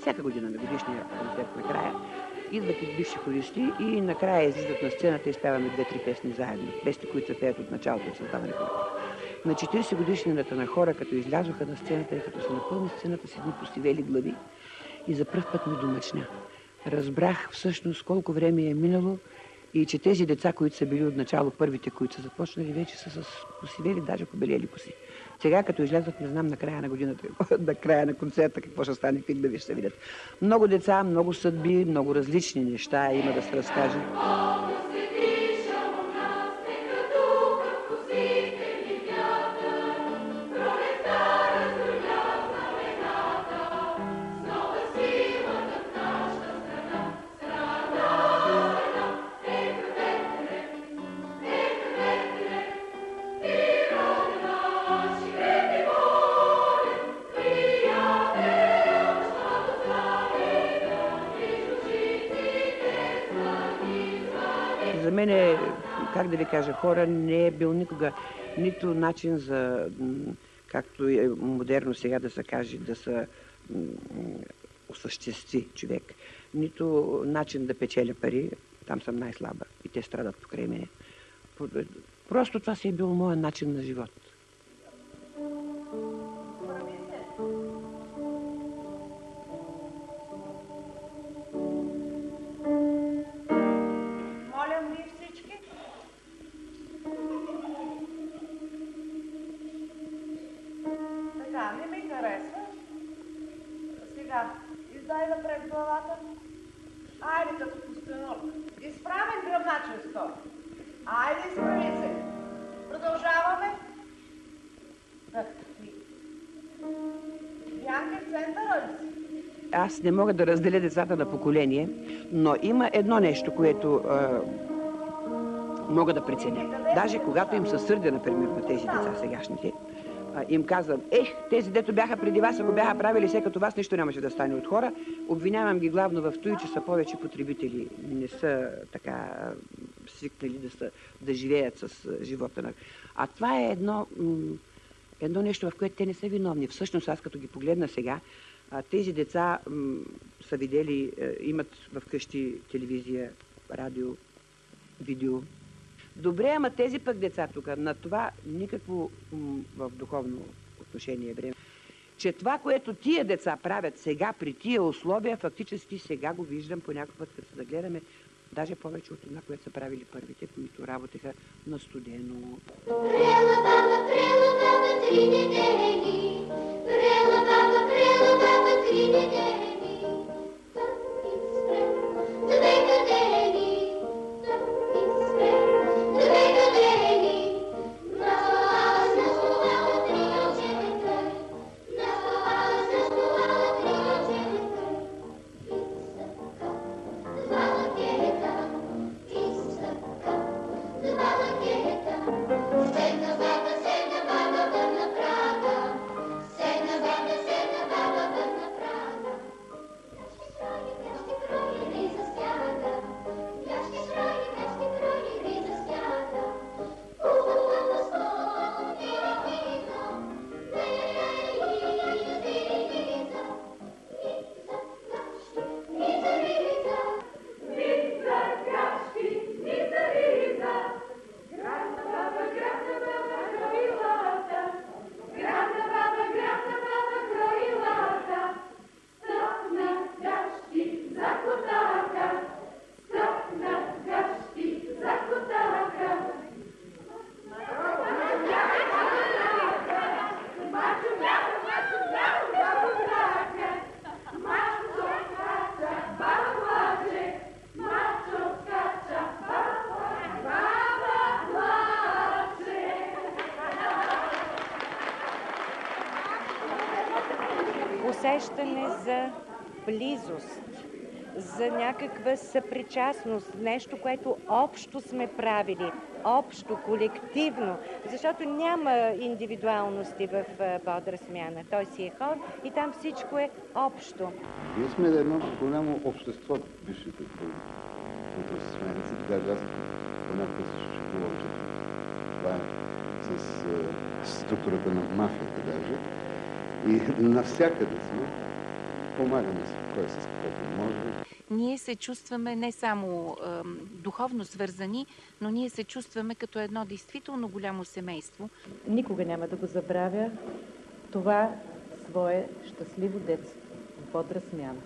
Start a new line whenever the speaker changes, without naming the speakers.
всяка година на годишния концерт накрая, идват и бивши хористи и накрая излизат на сцената и спяваме 2-3 песни заедно. Песни, които се пеят от началото от създаването на хора. На 40 годишнината на хора, като излязоха на сцената и като са напълни сцената с едни посивели глави и за пръв път ми домъчня. Разбрах всъщност колко време е минало и че тези деца, които са били отначало първите, които са започнали, вече са с посивели, даже побелели коси. Сега, като излязат, не знам на края на годината, на края на концерта, какво ще стане, какви глави ще се видят. Много деца, много съдби, много различни неща има да се разкаже. За мен е, как да ви кажа, хора не е бил никога нито начин за, както е модерно сега да се каже, да се осъществи човек, нито начин да печеля пари, там съм най-слаба и те страдат покрай мене. Просто това си е бил моят начин на живот.
Не ми харесва. Сега, издай напред главата. Айде като пустенурка. Изправен гръбначен стол. Айде, изправи се. Продължаваме. Янка в центъра ли си?
Аз не мога да разделя децата на поколение, но има едно нещо, което мога да преценя. Даже когато им се сърдя, например, на тези деца сегашните, им казвам, тези дето бяха преди вас, ако бяха правили все като вас, нищо нямаше да стане от хора. Обвинявам ги главно в това, че са повече потребители. Не са така свикнали да живеят с живота. А това е едно нещо, в което те не са виновни. Всъщност, аз като ги погледна сега, тези деца са видели, имат вкъщи телевизия, радио, видео. Добре, ама тези пък деца тук, на това никакво в духовно отношение време. Че това, което тия деца правят сега при тия условия, фактически сега го виждам по някакъв път, като се да гледаме, даже повече от това, което са правили първите, които работеха на студено.
Прела баба, 3 недели, прела баба, 3 недели,
усещане за близост, за някаква съпричастност, нещо, което общо сме правили, общо, колективно, защото няма индивидуалности в Бодра смяна. Той си е хор и там всичко е общо.
Ние сме едно голямо общество, бившите смяници, даже аз понякога се чувствам, че това е с структурата на мафията даже. И навсякъде сме, помагаме си. кой с каквото може.
Ние се чувстваме не само духовно свързани, но ние се чувстваме като едно действително голямо семейство.
Никога няма да го забравя това свое щастливо детство. Бодра смяна.